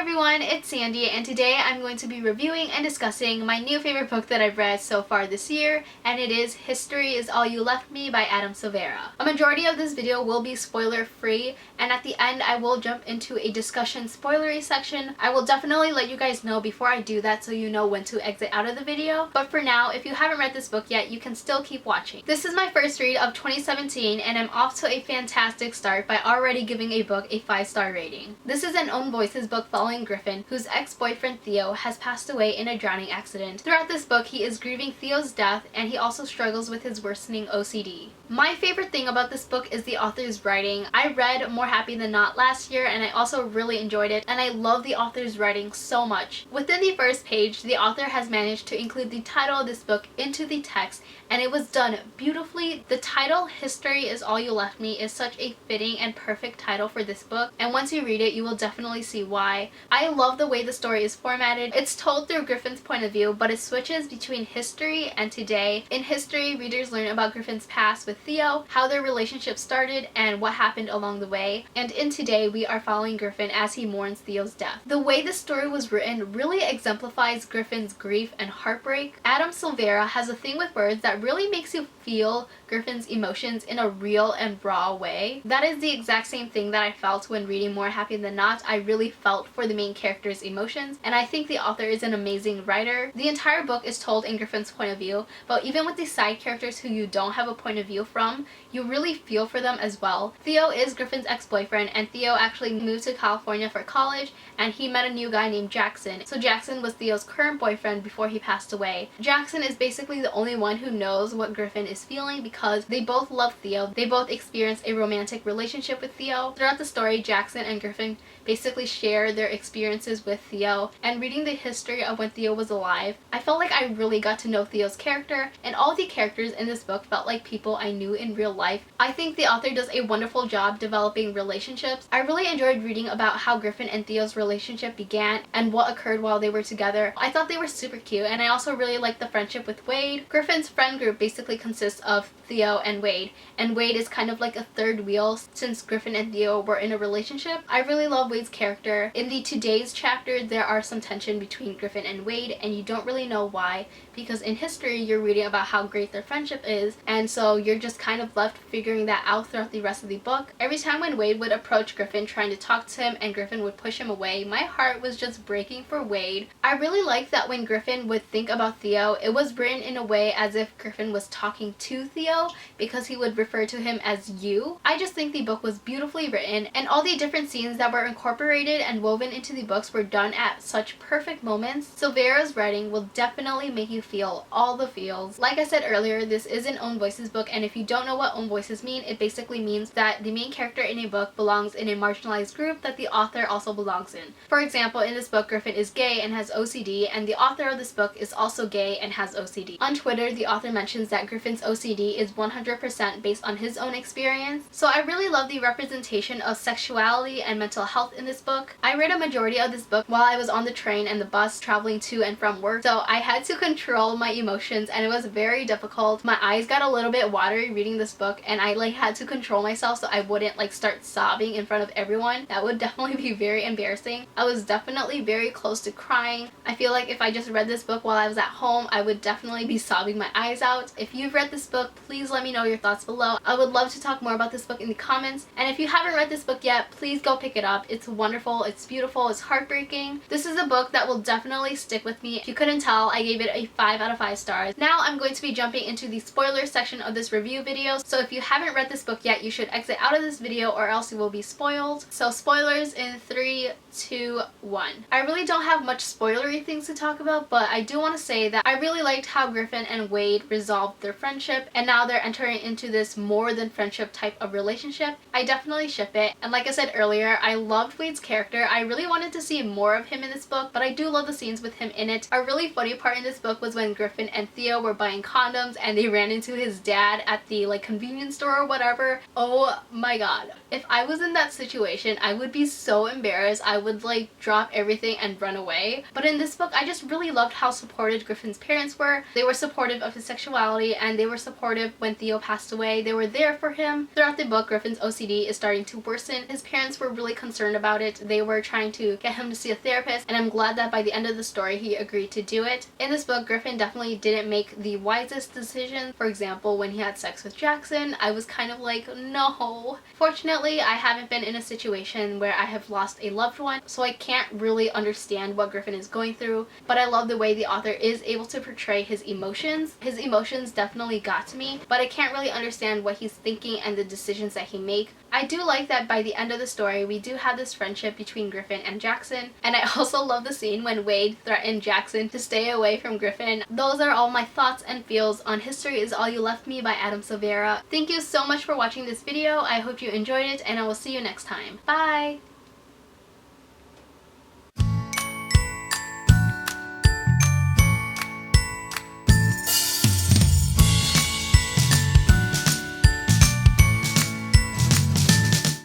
everyone, it's Sandy, and today I'm going to be reviewing and discussing my new favorite book that I've read so far this year, and it is History is All You Left Me by Adam Silvera. A majority of this video will be spoiler free, and at the end I will jump into a discussion spoilery section. I will definitely let you guys know before I do that so you know when to exit out of the video, but for now, if you haven't read this book yet, you can still keep watching. This is my first read of 2017, and I'm off to a fantastic start by already giving a book a 5-star rating. This is an Own Voices book following Griffin, whose ex-boyfriend Theo has passed away in a drowning accident. Throughout this book, he is grieving Theo's death, and he also struggles with his worsening OCD. My favorite thing about this book is the author's writing. I read More Happy Than Not last year, and I also really enjoyed it, and I love the author's writing so much. Within the first page, the author has managed to include the title of this book into the text, and it was done beautifully. The title, History is All You Left Me, is such a fitting and perfect title for this book, and once you read it, you will definitely see why. I love the way the story is formatted. It's told through Griffin's point of view, but it switches between history and today. In history, readers learn about Griffin's past with Theo, how their relationship started, and what happened along the way. And in today, we are following Griffin as he mourns Theo's death. The way the story was written really exemplifies Griffin's grief and heartbreak. Adam Silvera has a thing with words that really makes you feel Griffin's emotions in a real and raw way. That is the exact same thing that I felt when reading More Happy Than Not. I really felt for the main character's emotions, and I think the author is an amazing writer. The entire book is told in Griffin's point of view, but even with the side characters who you don't have a point of view from, you really feel for them as well. Theo is Griffin's ex-boyfriend, and Theo actually moved to California for college, and he met a new guy named Jackson. So Jackson was Theo's current boyfriend before he passed away. Jackson is basically the only one who knows what Griffin is feeling because they both love Theo. They both experience a romantic relationship with Theo. Throughout the story, Jackson and Griffin basically share their experiences with Theo, and reading the history of when Theo was alive, I felt like I really got to know Theo's character, and all the characters in this book felt like people I knew in real life. I think the author does a wonderful job developing relationships. I really enjoyed reading about how Griffin and Theo's relationship began and what occurred while they were together. I thought they were super cute, and I also really liked the friendship with Wade. Griffin's friend group basically consists of Theo and Wade is kind of like a third wheel since Griffin and Theo were in a relationship. I really love Wade's character. In the Today's chapter, there are some tension between Griffin and Wade, and you don't really know why, because in history you're reading about how great their friendship is, and so you're just kind of left figuring that out throughout the rest of the book. Every time when Wade would approach Griffin trying to talk to him and Griffin would push him away, my heart was just breaking for Wade. I really liked that when Griffin would think about Theo, it was written in a way as if Griffin was talking to Theo because he would refer to him as you. I just think the book was beautifully written, and all the different scenes that were incorporated and woven into the books were done at such perfect moments. Silvera's writing will definitely make you feel all the feels. Like I said earlier, this is an Own Voices book, and if you don't know what Own Voices mean, it basically means that the main character in a book belongs in a marginalized group that the author also belongs in. For example, in this book, Griffin is gay and has OCD, and the author of this book is also gay and has OCD. On Twitter, the author mentions that Griffin's OCD is 100% based on his own experience. So I really love the representation of sexuality and mental health in this book. I read a majority of this book while I was on the train and the bus traveling to and from work, so I had to control my emotions, and it was very difficult. My eyes got a little bit watery reading this book, and I had to control myself so I wouldn't start sobbing in front of everyone. That would definitely be very embarrassing. I was definitely very close to crying. I feel like if I just read this book while I was at home, I would definitely be sobbing my eyes out. If you've read this book, please let me know your thoughts below. I would love to talk more about this book in the comments, and if you haven't read this book yet, please go pick it up. It's wonderful, it's beautiful, it's heartbreaking. This is a book that will definitely stick with me. If you couldn't tell, I gave it a 5 out of 5 stars. Now I'm going to be jumping into the spoiler section of this review video, so if you haven't read this book yet, you should exit out of this video or else you will be spoiled. So spoilers in 3, 2, 1. I really don't have much spoilery things to talk about, but I do want to say that I really liked how Griffin and Wade resolved their friendship, and now they're entering into this more than friendship type of relationship. I definitely ship it, and like I said earlier, I loved Wade's character. I really wanted to see more of him in this book, but I do love the scenes with him in it. A really funny part in this book was when Griffin and Theo were buying condoms and they ran into his dad at the convenience store or whatever. Oh my god. If I was in that situation, I would be so embarrassed. I would drop everything and run away. But in this book, I just really loved how supportive Griffin's parents were. They were supportive of his sexuality, and they were supportive friendship when Theo passed away. They were there for him. Throughout the book, Griffin's OCD is starting to worsen. His parents were really concerned about it. They were trying to get him to see a therapist, and I'm glad that by the end of the story he agreed to do it. In this book, Griffin definitely didn't make the wisest decision. For example, when he had sex with Jackson, I was kind of like, no. Fortunately, I haven't been in a situation where I have lost a loved one, so I can't really understand what Griffin is going through, but I love the way the author is able to portray his emotions. His emotions definitely got to me, but I can't really understand what he's thinking and the decisions that he makes. I do like that by the end of the story, we do have this friendship between Griffin and Jackson, and I also love the scene when Wade threatened Jackson to stay away from Griffin. Those are all my thoughts and feels on History Is All You Left Me by Adam Silvera. Thank you so much for watching this video. I hope you enjoyed it, and I will see you next time. Bye!